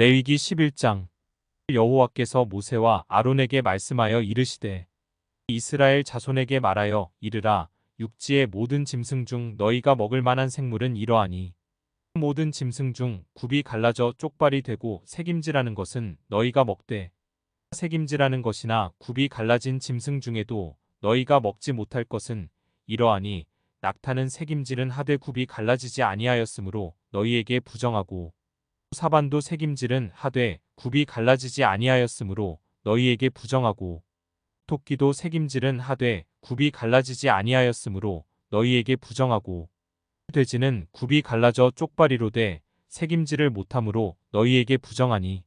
레위기 11장. 여호와께서 모세와 아론에게 말씀하여 이르시되 이스라엘 자손에게 말하여 이르라. 육지의 모든 짐승 중 너희가 먹을 만한 생물은 이러하니 모든 짐승 중 굽이 갈라져 쪽발이 되고 새김질하는 것은 너희가 먹되 새김질하는 것이나 굽이 갈라진 짐승 중에도 너희가 먹지 못할 것은 이러하니 낙타는 새김질은 하되 굽이 갈라지지 아니하였으므로 너희에게 부정하고 사반도 새김질은 하되 굽이 갈라지지 아니하였으므로 너희에게 부정하고 토끼도 새김질은 하되 굽이 갈라지지 아니하였으므로 너희에게 부정하고 돼지는 굽이 갈라져 쪽발이로 돼 새김질을 못하므로 너희에게 부정하니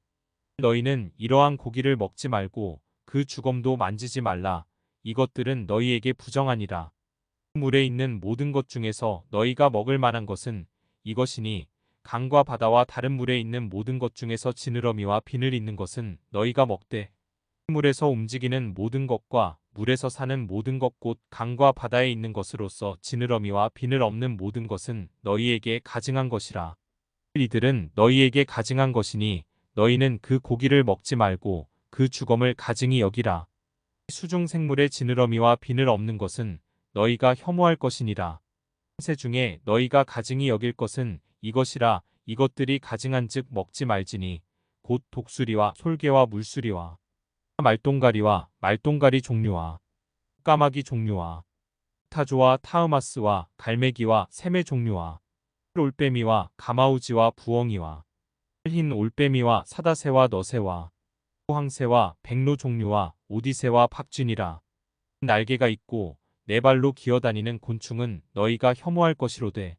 너희는 이러한 고기를 먹지 말고 그 주검도 만지지 말라. 이것들은 너희에게 부정하니라. 물에 있는 모든 것 중에서 너희가 먹을 만한 것은 이것이니 강과 바다와 다른 물에 있는 모든 것 중에서 지느러미와 비늘 있는 것은 너희가 먹되 물에서 움직이는 모든 것과 물에서 사는 모든 것 곧 강과 바다에 있는 것으로서 지느러미와 비늘 없는 모든 것은 너희에게 가증한 것이라. 이들은 너희에게 가증한 것이니 너희는 그 고기를 먹지 말고 그 주검을 가증히 여기라. 수중 생물의 지느러미와 비늘 없는 것은 너희가 혐오할 것이니라. 새 중에 너희가 가증히 여길 것은 이것이라. 이것들이 가증한즉 먹지 말지니 곧 독수리와 솔개와 물수리와 말똥가리와 말똥가리 종류와 까마귀 종류와 타조와 타흐마스와 갈매기와 새매 종류와 올빼미와 가마우지와 부엉이와 흰 올빼미와 사다새와 너새와 황새와 백로 종류와 오디새와 박쥐니라. 날개가 있고 네 발로 기어다니는 곤충은 너희가 혐오할 것이로되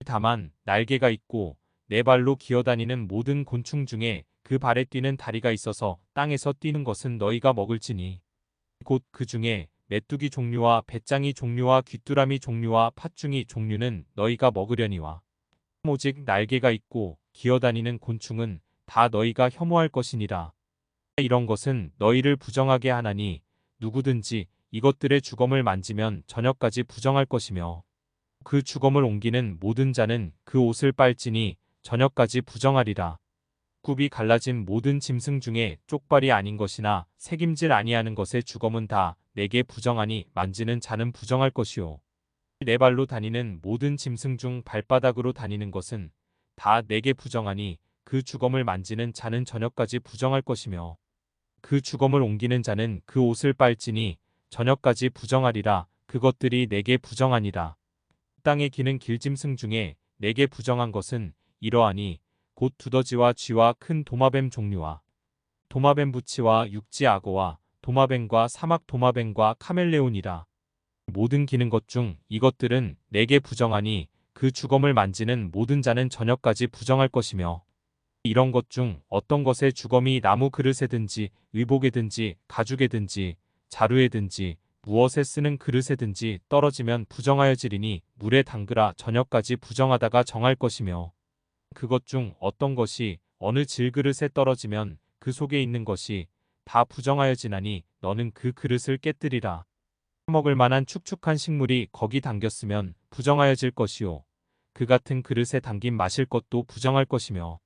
다만 날개가 있고 네 발로 기어다니는 모든 곤충 중에 그 발에 뛰는 다리가 있어서 땅에서 뛰는 것은 너희가 먹을지니 곧 그 중에 메뚜기 종류와 배짱이 종류와 귀뚜라미 종류와 팥중이 종류는 너희가 먹으려니와 오직 날개가 있고 기어다니는 곤충은 다 너희가 혐오할 것이니라. 이런 것은 너희를 부정하게 하나니 누구든지 이것들의 주검을 만지면 저녁까지 부정할 것이며 그 주검을 옮기는 모든 자는 그 옷을 빨지니 저녁까지 부정하리라. 굽이 갈라진 모든 짐승 중에 쪽발이 아닌 것이나 새김질 아니하는 것의 주검은 다 내게 부정하니 만지는 자는 부정할 것이요. 네 발로 다니는 모든 짐승 중 발바닥으로 다니는 것은 다 내게 부정하니 그 주검을 만지는 자는 저녁까지 부정할 것이며 그 주검을 옮기는 자는 그 옷을 빨지니 저녁까지 부정하리라. 그것들이 내게 부정하니라. 땅에 기는 길짐승 중에 내게 부정한 것은 이러하니 곧 두더지와 쥐와 큰 도마뱀 종류와 도마뱀 부치와 육지 악어와 도마뱀과 사막 도마뱀과 카멜레온이라. 모든 기는 것 중 이것들은 내게 부정하니 그 주검을 만지는 모든 자는 저녁까지 부정할 것이며 이런 것 중 어떤 것의 주검이 나무 그릇에든지 의복에든지 가죽에든지 자루에든지 무엇에 쓰는 그릇에든지 떨어지면 부정하여지리니 물에 담그라. 저녁까지 부정하다가 정할 것이며 그것 중 어떤 것이 어느 질그릇에 떨어지면 그 속에 있는 것이 다 부정하여지나니 너는 그 그릇을 깨뜨리라. 먹을 만한 축축한 식물이 거기 담겼으면 부정하여질 것이요 그 같은 그릇에 담긴 마실 것도 부정할 것이며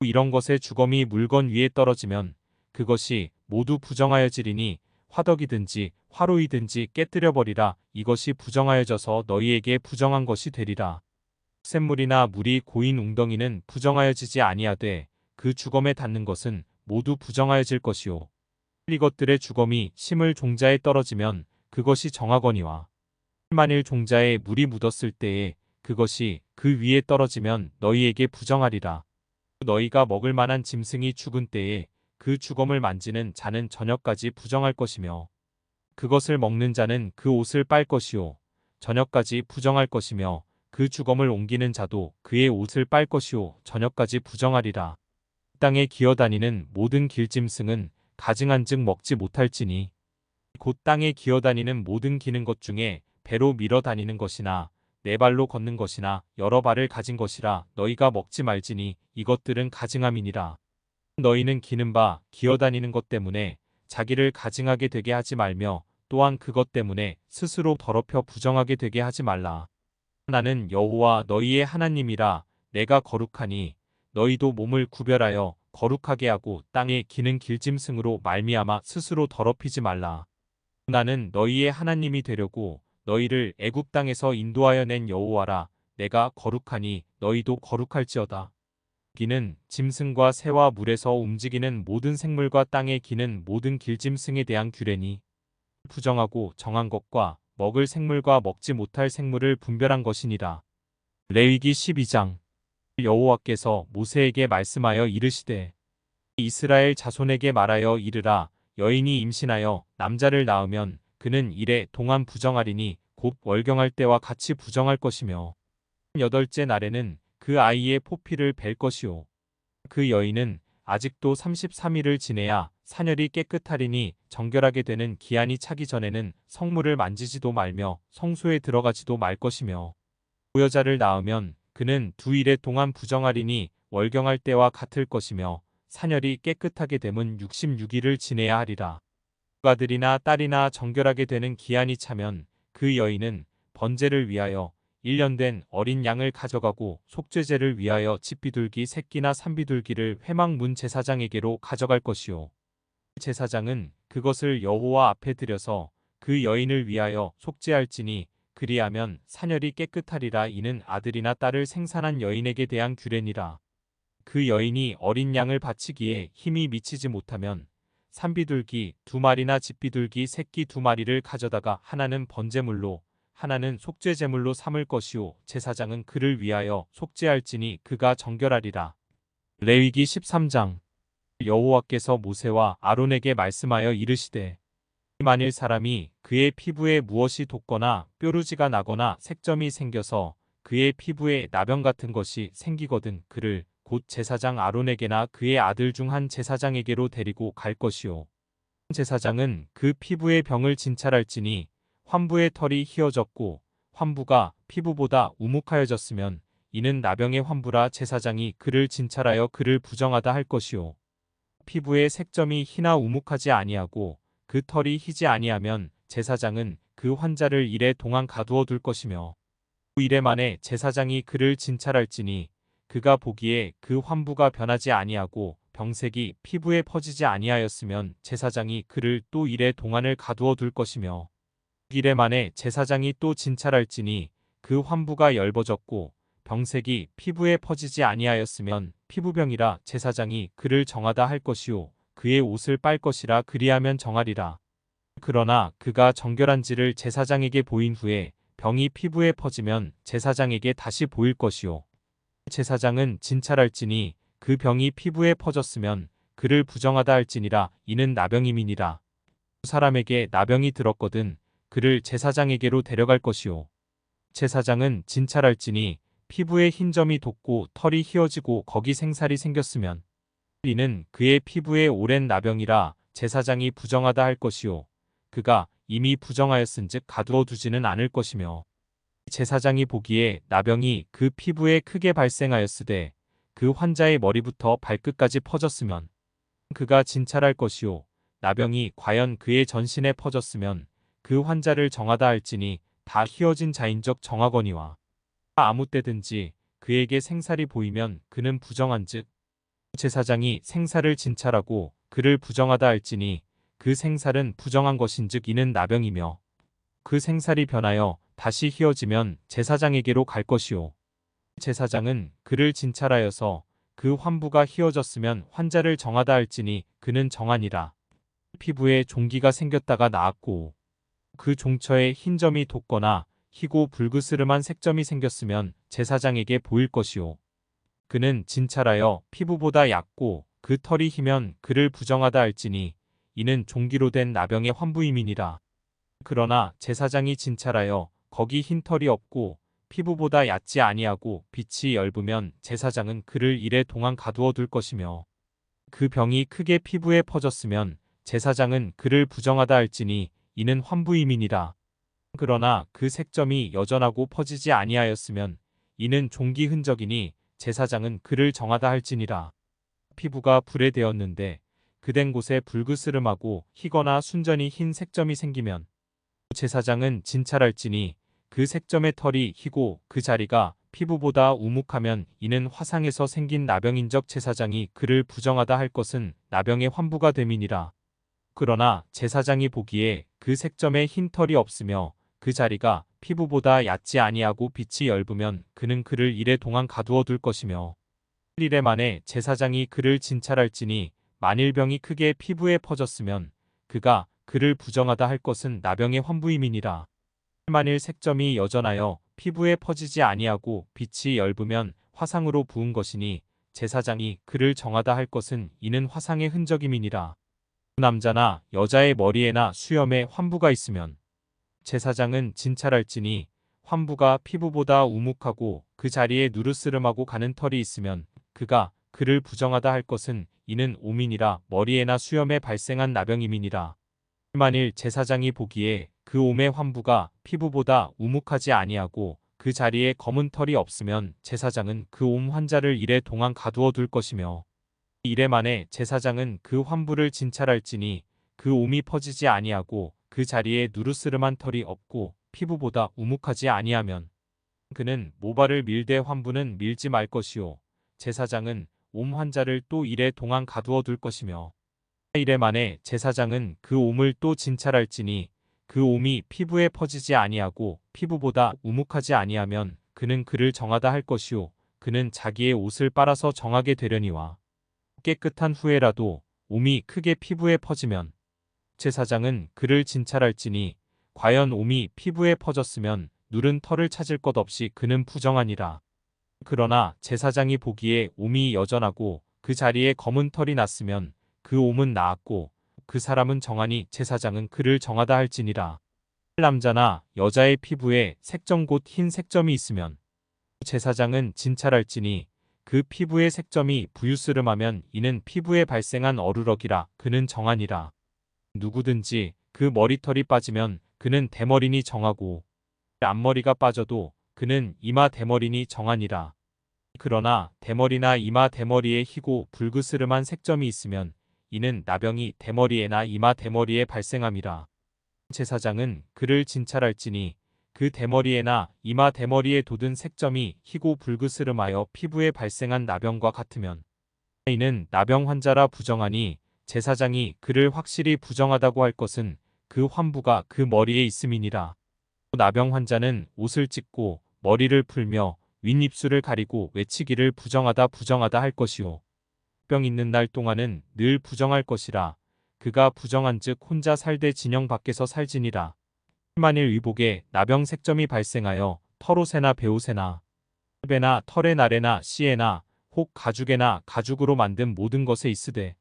이런 것의 주검이 물건 위에 떨어지면 그것이 모두 부정하여지리니 화덕이든지 화로이든지 깨뜨려 버리라. 이것이 부정하여져서 너희에게 부정한 것이 되리라. 샘물이나 물이 고인 웅덩이는 부정하여지지 아니하되 그 주검에 닿는 것은 모두 부정하여질 것이요 이것들의 주검이 심을 종자에 떨어지면 그것이 정하거니와 만일 종자에 물이 묻었을 때에 그것이 그 위에 떨어지면 너희에게 부정하리라. 너희가 먹을 만한 짐승이 죽은 때에 그 주검을 만지는 자는 저녁까지 부정할 것이며 그것을 먹는 자는 그 옷을 빨 것이요 저녁까지 부정할 것이며 그 주검을 옮기는 자도 그의 옷을 빨 것이요 저녁까지 부정하리라. 땅에 기어다니는 모든 길짐승은 가증한즉 먹지 못할지니 곧 땅에 기어다니는 모든 기는 것 중에 배로 밀어 다니는 것이나 네 발로 걷는 것이나 여러 발을 가진 것이라. 너희가 먹지 말지니 이것들은 가증함이니라. 너희는 기는 바 기어다니는 것 때문에 자기를 가증하게 되게 하지 말며 또한 그것 때문에 스스로 더럽혀 부정하게 되게 하지 말라. 나는 여호와 너희의 하나님이라. 내가 거룩하니 너희도 몸을 구별하여 거룩하게 하고 땅에 기는 길짐승으로 말미암아 스스로 더럽히지 말라. 나는 너희의 하나님이 되려고 너희를 애굽 땅에서 인도하여 낸 여호와라. 내가 거룩하니 너희도 거룩할지어다. 기는 짐승과 새와 물에서 움직이는 모든 생물과 땅에 기는 모든 길짐승에 대한 규례니 부정하고 정한 것과 먹을 생물과 먹지 못할 생물을 분별한 것이니라. 레위기 12장. 여호와께서 모세에게 말씀하여 이르시되 이스라엘 자손에게 말하여 이르라. 여인이 임신하여 남자를 낳으면 그는 이래 동안 부정하리니 곧 월경할 때와 같이 부정할 것이며 여덟째 날에는 그 아이의 포피를 벨 것이요. 그 여인은 아직도 33일을 지내야 사녀리 깨끗하리니 정결하게 되는 기한이 차기 전에는 성물을 만지지도 말며 성소에 들어가지도 말 것이며 보여자를 낳으면 그는 2일 동안 부정하리니 월경할 때와 같을 것이며 사녀리 깨끗하게 됨은 66일을 지내야 하리라. 아들이나 딸이나 정결하게 되는 기한이 차면 그 여인은 번제를 위하여 1년 된 어린 양을 가져가고 속죄제를 위하여 집비둘기 새끼나 산비둘기를 회막문 제사장에게로 가져갈 것이요. 제사장은 그것을 여호와 앞에 들여서 그 여인을 위하여 속죄할지니 그리하면 사녀리 깨끗하리라. 이는 아들이나 딸을 생산한 여인에게 대한 규례니라. 그 여인이 어린 양을 바치기에 힘이 미치지 못하면 산비둘기 2마리나 집비둘기 새끼 2마리를 가져다가 하나는 번제물로 하나는 속죄제물로 삼을 것이요 제사장은 그를 위하여 속죄할지니 그가 정결하리라. 레위기 13장. 여호와께서 모세와 아론에게 말씀하여 이르시되 만일 사람이 그의 피부에 무엇이 돋거나 뾰루지가 나거나 색점이 생겨서 그의 피부에 나병 같은 것이 생기거든 그를 곧 제사장 아론에게나 그의 아들 중 한 제사장에게로 데리고 갈 것이요. 제사장은 그 피부의 병을 진찰할지니 환부의 털이 휘어졌고 환부가 피부보다 우묵하여졌으면 이는 나병의 환부라. 제사장이 그를 진찰하여 그를 부정하다 할 것이요. 피부의 색점이 희나 우묵하지 아니하고 그 털이 희지 아니하면 제사장은 그 환자를 이래 동안 가두어 둘 것이며 이래 만에 제사장이 그를 진찰할지니 그가 보기에 그 환부가 변하지 아니하고 병색이 피부에 퍼지지 아니하였으면 제사장이 그를 또 이래 동안을 가두어 둘 것이며 이래 만에 제사장이 또 진찰할지니 그 환부가 엷어졌고 병색이 피부에 퍼지지 아니하였으면 피부병이라. 제사장이 그를 정하다 할 것이요 그의 옷을 빨 것이라. 그리하면 정하리라. 그러나 그가 정결한지를 제사장에게 보인 후에 병이 피부에 퍼지면 제사장에게 다시 보일 것이요 제사장은 진찰할지니 그 병이 피부에 퍼졌으면 그를 부정하다 할지니라. 이는 나병임이니라. 사람에게 나병이 들었거든 그를 제사장에게로 데려갈 것이요. 제사장은 진찰할지니 피부에 흰 점이 돋고 털이 휘어지고 거기 생살이 생겼으면 이는 그의 피부에 오랜 나병이라. 제사장이 부정하다 할 것이요. 그가 이미 부정하였은즉 가두어 두지는 않을 것이며 제사장이 보기에 나병이 그 피부에 크게 발생하였으되 그 환자의 머리부터 발끝까지 퍼졌으면 그가 진찰할 것이요. 나병이 과연 그의 전신에 퍼졌으면 그 환자를 정하다 할지니 다 휘어진 자인적 정하거니와 아무 때든지 그에게 생살이 보이면 그는 부정한즉 제사장이 생살을 진찰하고 그를 부정하다 할지니 그 생살은 부정한 것인즉 이는 나병이며 그 생살이 변하여 다시 휘어지면 제사장에게로 갈 것이요. 제사장은 그를 진찰하여서 그 환부가 휘어졌으면 환자를 정하다 할지니 그는 정하니라. 피부에 종기가 생겼다가 나았고 그 종처에 흰 점이 돋거나 희고 불그스름한 색점이 생겼으면 제사장에게 보일 것이요. 그는 진찰하여 피부보다 얕고 그 털이 희면 그를 부정하다 할지니 이는 종기로 된 나병의 환부임이니라. 그러나 제사장이 진찰하여 거기 흰 털이 없고 피부보다 얕지 아니하고 빛이 엷으면 제사장은 그를 이래 동안 가두어 둘 것이며 그 병이 크게 피부에 퍼졌으면 제사장은 그를 부정하다 할지니 이는 환부임이니라. 그러나 그 색점이 여전하고 퍼지지 아니하였으면 이는 종기 흔적이니 제사장은 그를 정하다 할지니라. 피부가 불에 되었는데 그된 곳에 불그스름하고 희거나 순전히 흰 색점이 생기면 제사장은 진찰할지니 그 색점의 털이 희고 그 자리가 피부보다 우묵하면 이는 화상에서 생긴 나병인적 제사장이 그를 부정하다 할 것은 나병의 환부가 됨이니라. 그러나 제사장이 보기에 그 색점에 흰 털이 없으며 그 자리가 피부보다 얕지 아니하고 빛이 엷으면 그는 그를 이래 동안 가두어 둘 것이며 1일 만에 제사장이 그를 진찰할지니 만일 병이 크게 피부에 퍼졌으면 그가 그를 부정하다 할 것은 나병의 환부임이니라. 만일 색점이 여전하여 피부에 퍼지지 아니하고 빛이 엷으면 화상으로 부은 것이니 제사장이 그를 정하다 할 것은 이는 화상의 흔적임이니라. 남자나 여자의 머리에나 수염에 환부가 있으면 제사장은 진찰할지니 환부가 피부보다 우묵하고 그 자리에 누르스름하고 가는 털이 있으면 그가 그를 부정하다 할 것은 이는 오민이라 머리에나 수염에 발생한 나병임이니라. 만일 제사장이 보기에 그 옴의 환부가 피부보다 우묵하지 아니하고 그 자리에 검은 털이 없으면 제사장은 그 옴 환자를 이래 동안 가두어 둘 것이며 이래 만에 제사장은 그 환부를 진찰할지니 그 옴이 퍼지지 아니하고 그 자리에 누르스름한 털이 없고 피부보다 우묵하지 아니하면 그는 모발을 밀되 환부는 밀지 말 것이요 제사장은 옴 환자를 또 이래 동안 가두어 둘 것이며 이래 만에 제사장은 그 옴을 또 진찰할지니 그 옴이 피부에 퍼지지 아니하고 피부보다 우묵하지 아니하면 그는 그를 정하다 할 것이요 그는 자기의 옷을 빨아서 정하게 되려니와 깨끗한 후에라도 옴이 크게 피부에 퍼지면 제사장은 그를 진찰할지니 과연 옴이 피부에 퍼졌으면 누른 털을 찾을 것 없이 그는 부정하니라. 그러나 제사장이 보기에 옴이 여전하고 그 자리에 검은 털이 났으면 그 옴은 나았고 그 사람은 정하니 제사장은 그를 정하다 할지니라. 남자나 여자의 피부에 색점 곧 흰 색점이 있으면 제사장은 진찰할지니 그 피부의 색점이 부유스름하면 이는 피부에 발생한 어루럭이라 그는 정하니라. 누구든지 그 머리털이 빠지면 그는 대머리니 정하고 앞머리가 빠져도 그는 이마 대머리니 정하니라. 그러나 대머리나 이마 대머리에 희고 불그스름한 색점이 있으면 이는 나병이 대머리에나 이마 대머리에 발생함이라. 제사장은 그를 진찰할지니 그 대머리에나 이마 대머리에 돋은 색점이 희고 불그스름하여 피부에 발생한 나병과 같으면 이는 나병 환자라 부정하니 제사장이 그를 확실히 부정하다고 할 것은 그 환부가 그 머리에 있음이니라. 나병 환자는 옷을 찢고 머리를 풀며 윗입술을 가리고 외치기를 부정하다 할 것이요 병 있는 날 동안은 늘 부정할 것이라. 그가 부정한즉 혼자 살되 진영 밖에서 살지니라. 만일 의복에 나병 색점이 발생하여 털옷에나 베옷에나 배나 털의 날에나 씨에나 혹 가죽에나 가죽으로 만든 모든 것에 있으되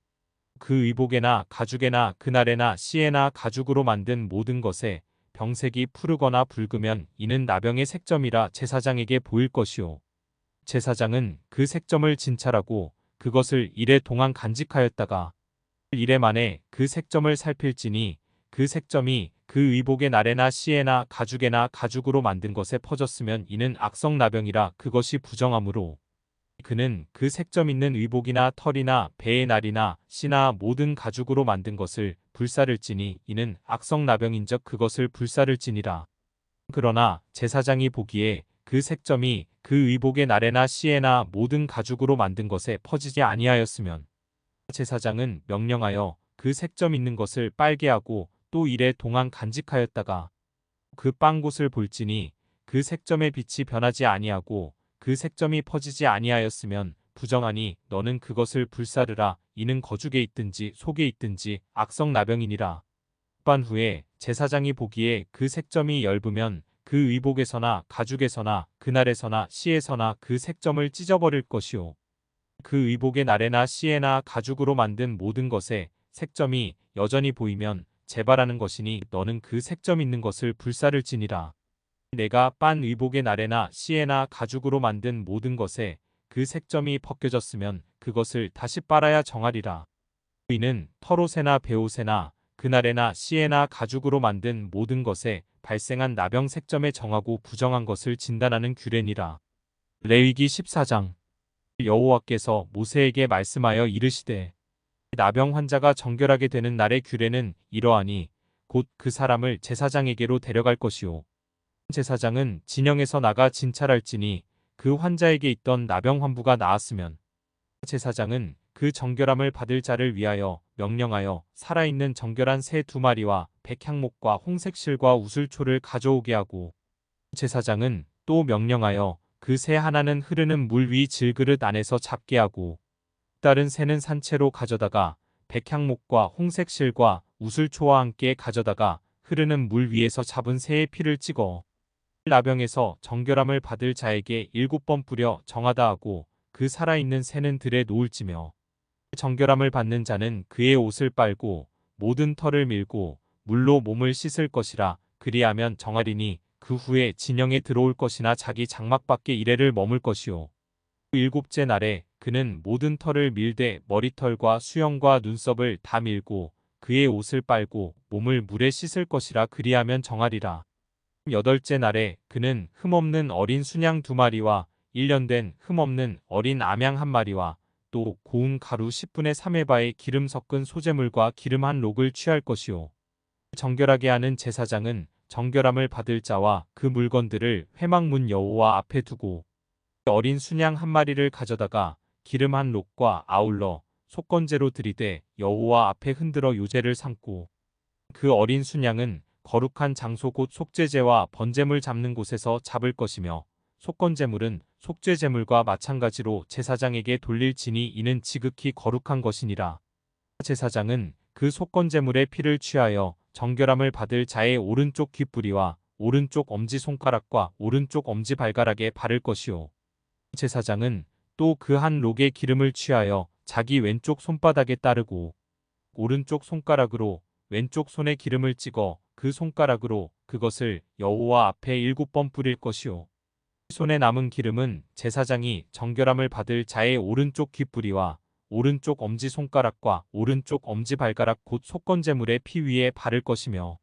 그 의복에나 가죽에나 그날에나 씨에나 가죽으로 만든 모든 것에 병색이 푸르거나 붉으면 이는 나병의 색점이라 제사장에게 보일 것이요 제사장은 그 색점을 진찰하고 그것을 이래 동안 간직하였다가 이래 만에 그 색점을 살필지니 그 색점이 그 의복의 날에나 씨에나 가죽에나 가죽으로 만든 것에 퍼졌으면 이는 악성 나병이라 그것이 부정하므로 그는 그 색점 있는 의복이나 털이나 배의 날이나 씨나 모든 가죽으로 만든 것을 불사를지니 이는 악성 나병인적 그것을 불사를지니라. 그러나 제사장이 보기에 그 색점이 그 의복의 날에나 씨에나 모든 가죽으로 만든 것에 퍼지지 아니하였으면 제사장은 명령하여 그 색점 있는 것을 빨게 하고 또 이래 동안 간직하였다가 그 빤 곳을 볼지니 그 색점의 빛이 변하지 아니하고 그 색점이 퍼지지 아니하였으면 부정하니 너는 그것을 불사르라. 이는 거죽에 있든지 속에 있든지 악성 나병이니라. 빤 후에 제사장이 보기에 그 색점이 엷으면 그 의복에서나 가죽에서나 그날에서나 씨에서나 그 색점을 찢어버릴 것이요 그 의복의 날에나 씨에나 가죽으로 만든 모든 것에 색점이 여전히 보이면 재발하는 것이니 너는 그 색점 있는 것을 불사를지니라. 내가 빤 의복의 날에나 씨에나 가죽으로 만든 모든 것에 그 색점이 벗겨졌으면 그것을 다시 빨아야 정하리라. 이는 털옷에나 베옷에나 그날에나 씨에나 가죽으로 만든 모든 것에 발생한 나병 색점에 정하고 부정한 것을 진단하는 규례니라. 레위기 14장. 여호와께서 모세에게 말씀하여 이르시되 나병 환자가 정결하게 되는 날의 규례는 이러하니 곧 그 사람을 제사장에게로 데려갈 것이요 제사장은 진영에서 나가 진찰할지니 그 환자에게 있던 나병 환부가 나았으면 제사장은 그 정결함을 받을 자를 위하여 명령하여 살아있는 정결한 새 2마리와 백향목과 홍색실과 우슬초를 가져오게 하고, 제사장은 또 명령하여 그 새 하나는 흐르는 물 위 질그릇 안에서 잡게 하고, 다른 새는 산채로 가져다가 백향목과 홍색실과 우슬초와 함께 가져다가 흐르는 물 위에서 잡은 새의 피를 찍어 나병에서 정결함을 받을 자에게 7번 뿌려 정하다 하고, 그 살아있는 새는 들에 놓을지며, 정결함을 받는 자는 그의 옷을 빨고 모든 털을 밀고 물로 몸을 씻을 것이라. 그리하면 정하리니 그 후에 진영에 들어올 것이나 자기 장막 밖에 이래를 머물 것이요. 7째 날에 그는 모든 털을 밀되 머리털과 수염과 눈썹을 다 밀고 그의 옷을 빨고 몸을 물에 씻을 것이라. 그리하면 정하리라. 8째 날에 그는 흠없는 어린 순양 2마리와 1년 된 흠없는 어린 암양 1마리와 또 고운 가루 10분의 3에바의 기름 섞은 소재물과 기름 한 록을 취할 것이요. 정결하게 하는 제사장은 정결함을 받을 자와 그 물건들을 회막문 여호와 앞에 두고, 어린 순양 1마리를 가져다가 기름 한 록과 아울러 속건제로 들이되 여호와 앞에 흔들어 요제를 삼고, 그 어린 순양은 거룩한 장소 곧 속죄제와 번제물 잡는 곳에서 잡을 것이며, 속건제물은 속죄제물과 마찬가지로 제사장에게 돌릴지니 이는 지극히 거룩한 것이니라. 제사장은 그 속건제물의 피를 취하여 정결함을 받을 자의 오른쪽 귓부리와 오른쪽 엄지손가락과 오른쪽 엄지발가락에 바를 것이요. 제사장은 또 그 한 록의 기름을 취하여 자기 왼쪽 손바닥에 따르고, 오른쪽 손가락으로 왼쪽 손에 기름을 찍어 그 손가락으로 그것을 여호와 앞에 7번 뿌릴 것이요. 손에 남은 기름은 제사장이 정결함을 받을 자의 오른쪽 귓부리와 오른쪽 엄지손가락과 오른쪽 엄지발가락 곧 속건제물의 피 위에 바를 것이며,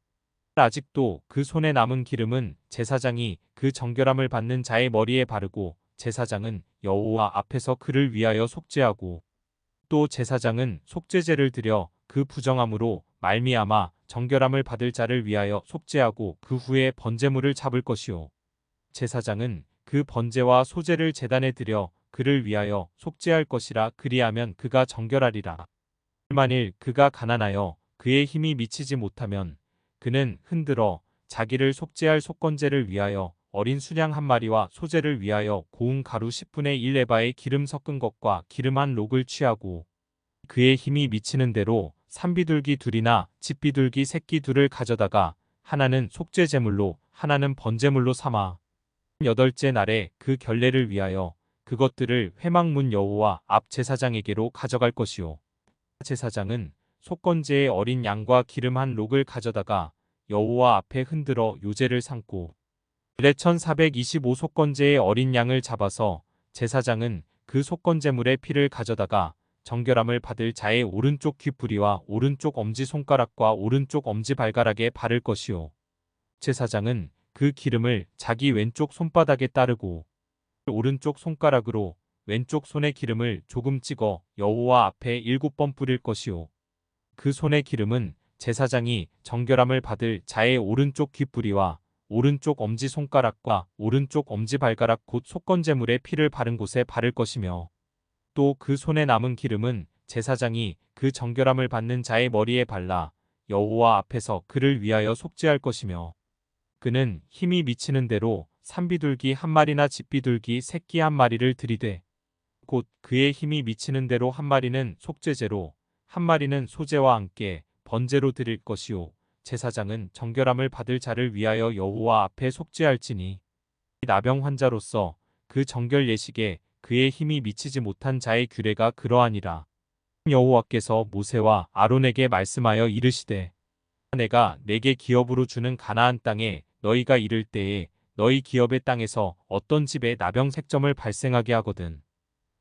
아직도 그 손에 남은 기름은 제사장이 그 정결함을 받는 자의 머리에 바르고, 제사장은 여호와 앞에서 그를 위하여 속죄하고, 또 제사장은 속죄제를 드려 그 부정함으로 말미암아 정결함을 받을 자를 위하여 속죄하고 그 후에 번제물을 잡을 것이요. 제사장은 그 번제와 소제를 제단에 드려 그를 위하여 속죄할 것이라. 그리하면 그가 정결하리라. 만일 그가 가난하여 그의 힘이 미치지 못하면 그는 흔들어 자기를 속죄할 속건제를 위하여 어린 수양 1마리와 소제를 위하여 고운 가루 10분의 1에바의 기름 섞은 것과 기름 한 록을 취하고, 그의 힘이 미치는 대로 산비둘기 2이나 집비둘기 새끼 2를 가져다가 하나는 속죄제물로 하나는 번제물로 삼아 8째 날에 그 결례를 위하여 그것들을 회막문 여호와 앞 제사장에게로 가져갈 것이요. 제사장은 속건제의 어린 양과 기름 한 록을 가져다가 여호와 앞에 흔들어 요제를 삼고, 1425 속건제의 어린 양을 잡아서 제사장은 그 속건제물의 피를 가져다가 정결함을 받을 자의 오른쪽 귓부리와 오른쪽 엄지손가락과 오른쪽 엄지발가락에 바를 것이요. 제사장은 그 기름을 자기 왼쪽 손바닥에 따르고, 오른쪽 손가락으로 왼쪽 손에 기름을 조금 찍어 여호와 앞에 7번 뿌릴 것이요. 그 손의 기름은 제사장이 정결함을 받을 자의 오른쪽 귓부리와 오른쪽 엄지손가락과 오른쪽 엄지발가락 곧 속건제물의 피를 바른 곳에 바를 것이며, 또 그 손에 남은 기름은 제사장이 그 정결함을 받는 자의 머리에 발라 여호와 앞에서 그를 위하여 속죄할 것이며, 그는 힘이 미치는 대로 산비둘기 1마리나 집비둘기 새끼 1마리를 들이되, 곧 그의 힘이 미치는 대로 1마리는 속죄제로 1마리는 소제와 함께 번제로 드릴 것이요. 제사장은 정결함을 받을 자를 위하여 여호와 앞에 속죄할지니, 나병 환자로서 그 정결 예식에 그의 힘이 미치지 못한 자의 규례가 그러하니라. 여호와께서 모세와 아론에게 말씀하여 이르시되, 내가 내게 기업으로 주는 가나안 땅에 너희가 이를 때에 너희 기업의 땅에서 어떤 집에 나병 색점을 발생하게 하거든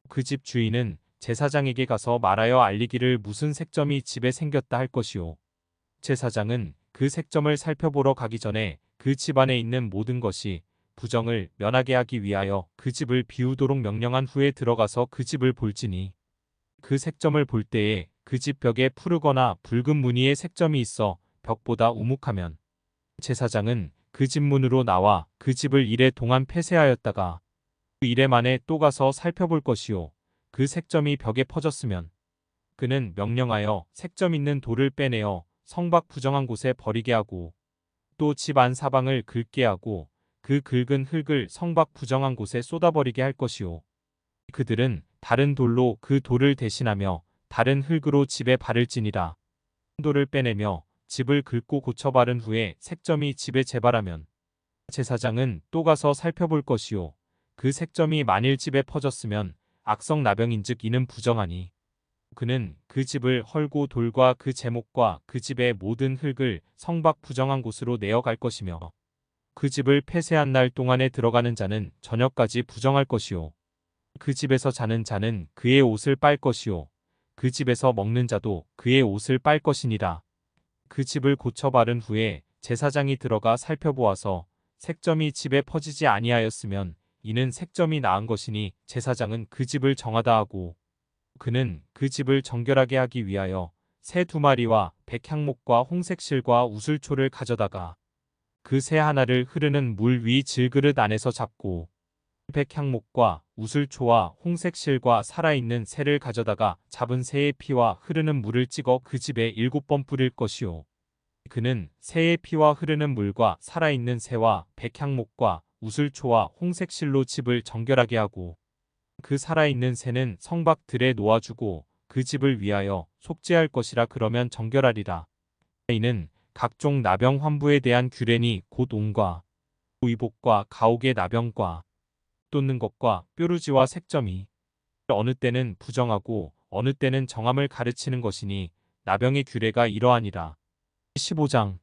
그 집 주인은 제사장에게 가서 말하여 알리기를 무슨 색점이 집에 생겼다 할 것이요. 제사장은 그 색점을 살펴보러 가기 전에 그 집 안에 있는 모든 것이 부정을 면하게 하기 위하여 그 집을 비우도록 명령한 후에 들어가서 그 집을 볼지니, 그 색점을 볼 때에 그 집 벽에 푸르거나 붉은 무늬의 색점이 있어 벽보다 우묵하면 제사장은 그 집 문으로 나와 그 집을 이레 동안 폐쇄하였다가 이래 만에 또 가서 살펴볼 것이요. 그 색점이 벽에 퍼졌으면 그는 명령하여 색점 있는 돌을 빼내어 성밖 부정한 곳에 버리게 하고 또 집 안 사방을 긁게 하고 그 긁은 흙을 성밖 부정한 곳에 쏟아버리게 할 것이요. 그들은 다른 돌로 그 돌을 대신하며 다른 흙으로 집에 바를지니라. 돌을 빼내며 집을 긁고 고쳐 바른 후에 색점이 집에 재발하면 제사장은 또 가서 살펴볼 것이요. 그 색점이 만일 집에 퍼졌으면 악성 나병인즉 이는 부정하니 그는 그 집을 헐고 돌과 그 제목과 그 집의 모든 흙을 성밖 부정한 곳으로 내어갈 것이며 그 집을 폐쇄한 날 동안에 들어가는 자는 저녁까지 부정할 것이요. 그 집에서 자는 자는 그의 옷을 빨 것이요. 그 집에서 먹는 자도 그의 옷을 빨 것이니라. 그 집을 고쳐 바른 후에 제사장이 들어가 살펴보아서 색점이 집에 퍼지지 아니하였으면 이는 색점이 나은 것이니 제사장은 그 집을 정하다 하고 그는 그 집을 정결하게 하기 위하여 새 2마리와 백향목과 홍색실과 우슬초를 가져다가 그 새 하나를 흐르는 물 위 질그릇 안에서 잡고 백향목과 우슬초와 홍색실과 살아있는 새를 가져다가 잡은 새의 피와 흐르는 물을 찍어 그 집에 7번 뿌릴 것이요. 그는 새의 피와 흐르는 물과 살아있는 새와 백향목과 우슬초와 홍색실로 집을 정결하게 하고 그 살아있는 새는 성밖들에 놓아주고 그 집을 위하여 속죄할 것이라. 그러면 정결하리라. 이는 각종 나병 환부에 대한 규례니 곧 옹과 의복과 가옥의 나병과 돋는 것과 뾰루지와 색점이 어느 때는 부정하고 어느 때는 정함을 가르치는 것이니 나병의 규례가 이러하니라. 15장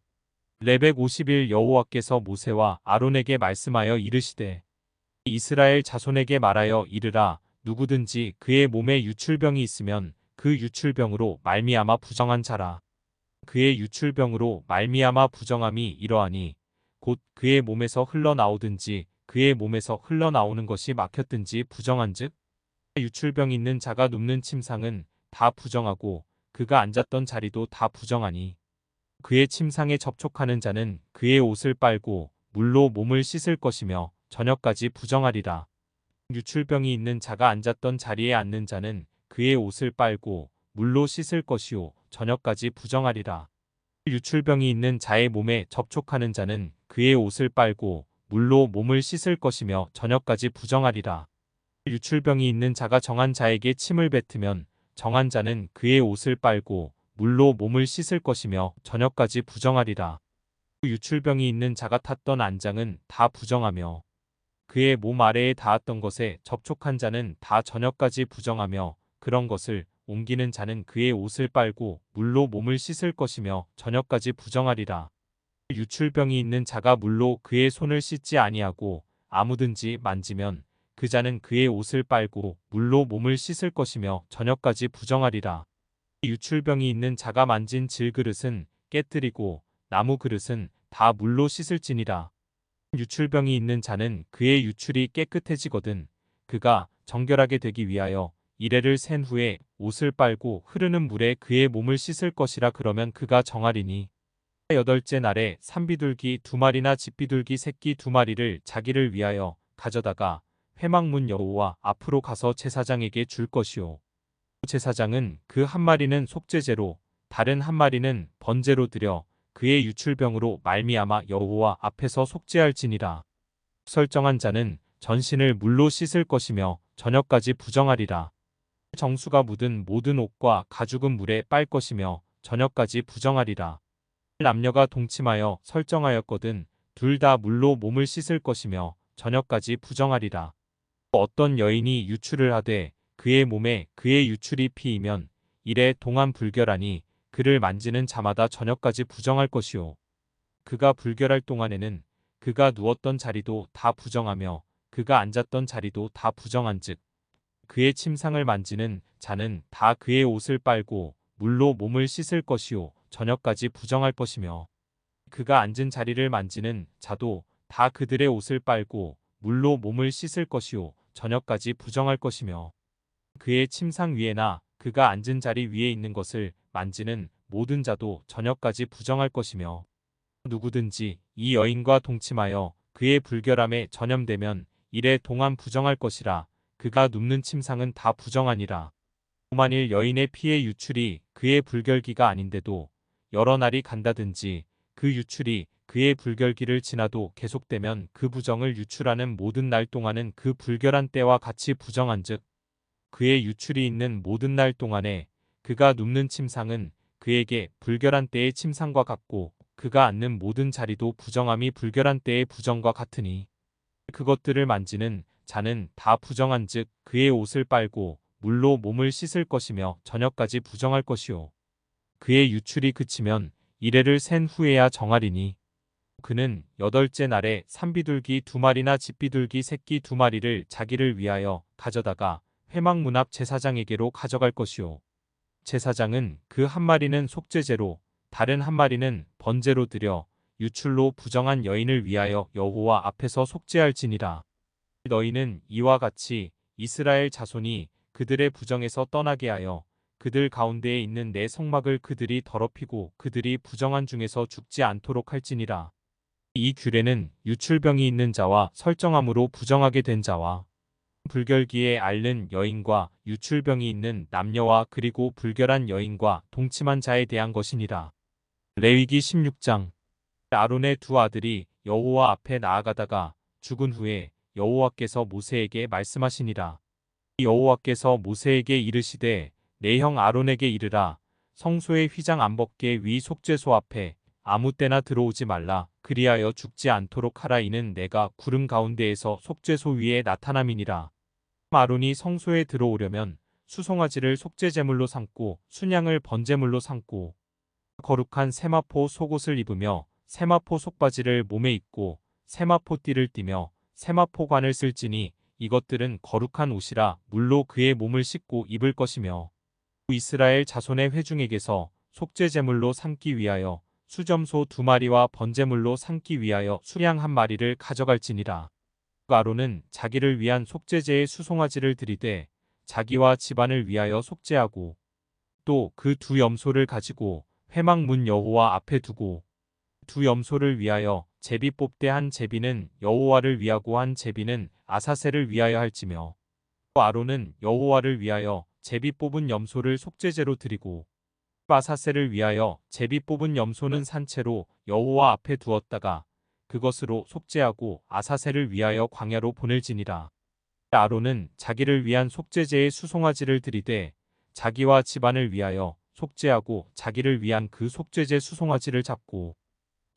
레벡 50일 여호와께서 모세와 아론에게 말씀하여 이르시되 이스라엘 자손에게 말하여 이르라. 누구든지 그의 몸에 유출병이 있으면 그 유출병으로 말미암아 부정한 자라. 그의 유출병으로 말미암아 부정함이 이러하니 곧 그의 몸에서 흘러나오든지 그의 몸에서 흘러나오는 것이 막혔든지 부정한즉 유출병 있는 자가 눕는 침상은 다 부정하고 그가 앉았던 자리도 다 부정하니 그의 침상에 접촉하는 자는 그의 옷을 빨고 물로 몸을 씻을 것이며 저녁까지 부정하리라. 유출병이 있는 자가 앉았던 자리에 앉는 자는 그의 옷을 빨고 물로 씻을 것이요 저녁까지 부정하리라. 유출병이 있는 자의 몸에 접촉하는 자는 그의 옷을 빨고 물로 몸을 씻을 것이며 저녁까지 부정하리라. 유출병이 있는 자가 정한 자에게 침을 뱉으면 정한 자는 그의 옷을 빨고 물로 몸을 씻을 것이며 저녁까지 부정하리라. 유출병이 있는 자가 탔던 안장은 다 부정하며 그의 몸 아래에 닿았던 것에 접촉한 자는 다 저녁까지 부정하며 그런 것을 옮기는 자는 그의 옷을 빨고 물로 몸을 씻을 것이며 저녁까지 부정하리라. 유출병이 있는 자가 물로 그의 손을 씻지 아니하고 아무든지 만지면 그 자는 그의 옷을 빨고 물로 몸을 씻을 것이며 저녁까지 부정하리라. 유출병이 있는 자가 만진 질그릇은 깨뜨리고 나무 그릇은 다 물로 씻을지니라. 유출병이 있는 자는 그의 유출이 깨끗해지거든 그가 정결하게 되기 위하여 이레를 센 후에 옷을 빨고 흐르는 물에 그의 몸을 씻을 것이라. 그러면 그가 정하리니 8째 날에 산비둘기 2마리나 집비둘기 새끼 2마리를 자기를 위하여 가져다가 회막문 여호와 앞으로 가서 제사장에게 줄 것이요. 제사장은 그 한 마리는 속죄제로 다른 한 마리는 번제로 드려 그의 유출병으로 말미암아 여호와 앞에서 속죄할지니라. 설정한 자는 전신을 물로 씻을 것이며 저녁까지 부정하리라. 정수가 묻은 모든 옷과 가죽은 물에 빨 것이며 저녁까지 부정하리라. 남녀가 동침하여 설정하였거든 둘 다 물로 몸을 씻을 것이며 저녁까지 부정하리라. 어떤 여인이 유출을 하되 그의 몸에 그의 유출이 피이면 이래 동안 불결하니 그를 만지는 자마다 저녁까지 부정할 것이요. 그가 불결할 동안에는 그가 누웠던 자리도 다 부정하며 그가 앉았던 자리도 다 부정한즉 그의 침상을 만지는 자는 다 그의 옷을 빨고 물로 몸을 씻을 것이요 저녁까지 부정할 것이며 그가 앉은 자리를 만지는 자도 다 그들의 옷을 빨고 물로 몸을 씻을 것이요 저녁까지 부정할 것이며 그의 침상 위에나 그가 앉은 자리 위에 있는 것을 만지는 모든 자도 저녁까지 부정할 것이며 누구든지 이 여인과 동침하여 그의 불결함에 전염되면 이래 동안 부정할 것이라. 그가 눕는 침상은 다 부정하니라. 만일 여인의 피의 유출이 그의 불결기가 아닌데도 여러 날이 간다든지 그 유출이 그의 불결기를 지나도 계속되면 그 부정을 유출하는 모든 날 동안은 그 불결한 때와 같이 부정한즉 그의 유출이 있는 모든 날 동안에 그가 눕는 침상은 그에게 불결한 때의 침상과 같고 그가 앉는 모든 자리도 부정함이 불결한 때의 부정과 같으니 그것들을 만지는 자는 다 부정한즉 그의 옷을 빨고 물로 몸을 씻을 것이며 저녁까지 부정할 것이요 그의 유출이 그치면 이레를 센 후에야 정하리니 그는 여덟째 날에 산비둘기 2마리나 집비둘기 새끼 2마리를 자기를 위하여 가져다가 회막 문 앞 제사장에게로 가져갈 것이요 제사장은 그 1마리는 속죄제로 다른 1마리는 번제로 드려 유출로 부정한 여인을 위하여 여호와 앞에서 속죄할지니라. 너희는 이와 같이 이스라엘 자손이 그들의 부정에서 떠나게 하여 그들 가운데에 있는 내 성막을 그들이 더럽히고 그들이 부정한 중에서 죽지 않도록 할지니라. 이 규례는 유출병이 있는 자와 설정함으로 부정하게 된 자와 불결기에 앓는 여인과 유출병이 있는 남녀와 그리고 불결한 여인과 동침한 자에 대한 것이니라. 레위기 16장. 아론의 2 아들이 여호와 앞에 나아가다가 죽은 후에 여호와께서 모세에게 말씀하시니라. 여호와께서 모세에게 이르시되 내 형 아론에게 이르라. 성소의 휘장 안 벗게 위 속죄소 앞에 아무 때나 들어오지 말라. 그리하여 죽지 않도록 하라. 이는 내가 구름 가운데에서 속죄소 위에 나타남이니라. 아론이 성소에 들어오려면 수송아지를 속죄제물로 삼고 순양을 번제물로 삼고 거룩한 세마포 속옷을 입으며 세마포 속바지를 몸에 입고 세마포 띠를 띠며 세마포관을 쓸지니 이것들은 거룩한 옷이라. 물로 그의 몸을 씻고 입을 것이며 이스라엘 자손의 회중에게서 속죄제물로 삼기 위하여 수점소 2마리와 번제물로 삼기 위하여 수양 1마리를 가져갈지니라. 아론은 자기를 위한 속죄제의 수송아지를 들이되 자기와 집안을 위하여 속죄하고 또 그 2 염소를 가지고 회막 문 여호와 앞에 두고 2 염소를 위하여 제비 뽑되 한 제비는 여호와를 위하고 한 제비는 아사셀을 위하여 할지며 또 아론은 여호와를 위하여 제비 뽑은 염소를 속죄제로 드리고 아사셀을 위하여 제비 뽑은 염소는 산채로 여호와 앞에 두었다가 그것으로 속죄하고 아사셀을 위하여 광야로 보낼지니라. 아론은 자기를 위한 속죄제의 수송아지를 들이되 자기와 집안을 위하여 속죄하고 자기를 위한 그 속죄제 수송아지를 잡고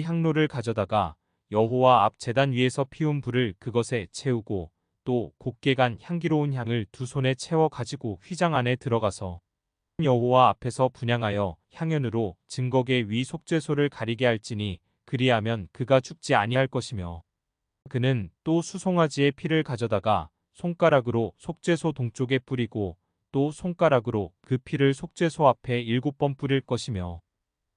향로를 가져다가 여호와 앞 제단 위에서 피운 불을 그것에 채우고 또 곱게 간 향기로운 향을 2 손에 채워 가지고 휘장 안에 들어가서 여호와 앞에서 분향하여 향연으로 증거계 위 속죄소를 가리게 할지니 그리하면 그가 죽지 아니할 것이며 그는 또 수송아지의 피를 가져다가 손가락으로 속죄소 동쪽에 뿌리고 또 손가락으로 그 피를 속죄소 앞에 7번 뿌릴 것이며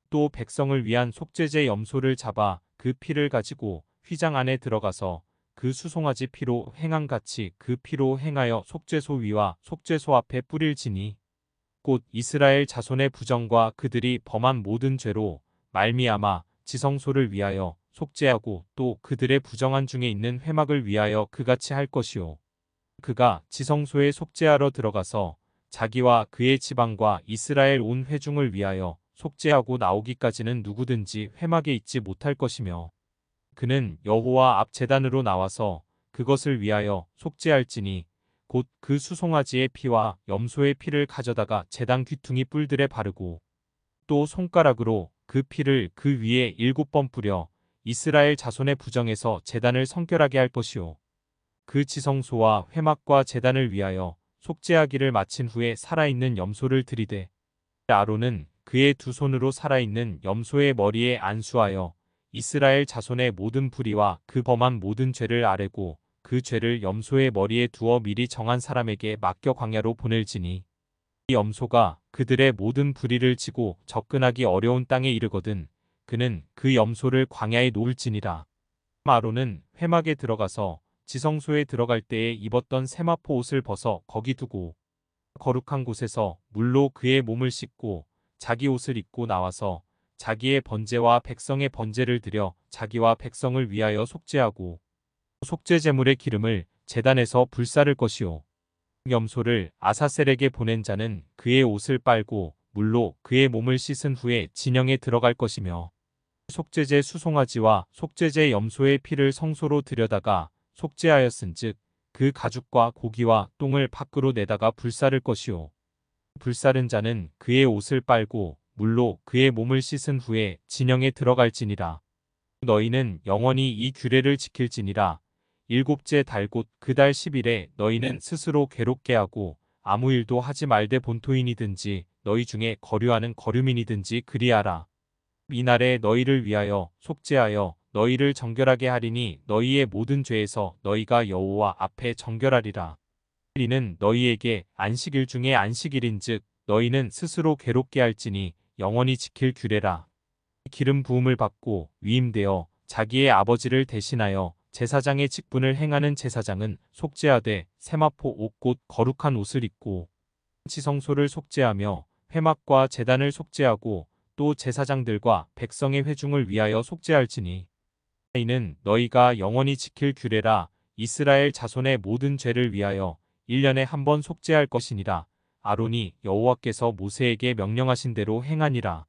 또 백성을 위한 속죄제 염소를 잡아 그 피를 가지고 휘장 안에 들어가서 그 수송아지 피로 행함같이 그 피로 행하여 속죄소 위와 속죄소 앞에 뿌릴지니 곧 이스라엘 자손의 부정과 그들이 범한 모든 죄로 말미암아 지성소를 위하여 속죄하고 또 그들의 부정한 중에 있는 회막을 위하여 그같이 할 것이요 그가 지성소에 속죄하러 들어가서 자기와 그의 지방과 이스라엘 온 회중을 위하여 속죄하고 나오기까지는 누구든지 회막에 있지 못할 것이며 그는 여호와 앞 제단으로 나와서 그것을 위하여 속죄할지니 곧 그 수송아지의 피와 염소의 피를 가져다가 제단 귀퉁이 뿔들에 바르고 또 손가락으로 그 피를 그 위에 7번 뿌려 이스라엘 자손의 부정에서 제단을 성결하게 할 것이요 그 지성소와 회막과 제단을 위하여 속죄하기를 마친 후에 살아있는 염소를 들이되 아론은 그의 2 손으로 살아있는 염소의 머리에 안수하여 이스라엘 자손의 모든 불의와 그 범한 모든 죄를 아뢰고 그 죄를 염소의 머리에 두어 미리 정한 사람에게 맡겨 광야로 보낼지니 이 염소가 그들의 모든 불의를 지고 접근하기 어려운 땅에 이르거든 그는 그 염소를 광야에 놓을지니라. 아론은 회막에 들어가서 지성소에 들어갈 때에 입었던 세마포 옷을 벗어 거기 두고 거룩한 곳에서 물로 그의 몸을 씻고 자기 옷을 입고 나와서 자기의 번제와 백성의 번제를 드려 자기와 백성을 위하여 속죄하고 속죄 제물의 기름을 제단에서 불사를 것이요. 염소를 아사셀에게 보낸 자는 그의 옷을 빨고 물로 그의 몸을 씻은 후에 진영에 들어갈 것이며 속죄제 수송아지와 속죄제 염소의 피를 성소로 들여다가 속죄하였은즉 그 가죽과 고기와 똥을 밖으로 내다가 불사를 것이요. 불사른 자는 그의 옷을 빨고 물로 그의 몸을 씻은 후에 진영에 들어갈지니라. 너희는 영원히 이 규례를 지킬지니라. 일곱째 달 곧 그 달 10일에 너희는 스스로 괴롭게 하고 아무 일도 하지 말되 본토인이든지 너희 중에 거류하는 거류민이든지 그리하라. 이날에 너희를 위하여 속죄하여 너희를 정결하게 하리니 너희의 모든 죄에서 너희가 여호와 앞에 정결하리라. 이는 너희에게 안식일 중에 안식일인즉 너희는 스스로 괴롭게 할지니 영원히 지킬 규례라. 기름 부음을 받고 위임되어 자기의 아버지를 대신하여 제사장의 직분을 행하는 제사장은 속죄하되 세마포 옷 곧 거룩한 옷을 입고 지성소를 속죄하며 회막과 제단을 속죄하고 또 제사장들과 백성의 회중을 위하여 속죄할지니 이는 너희가 영원히 지킬 규례라. 이스라엘 자손의 모든 죄를 위하여 1년에 한 번 속죄할 것이니라. 아론이 여호와께서 모세에게 명령하신 대로 행하니라.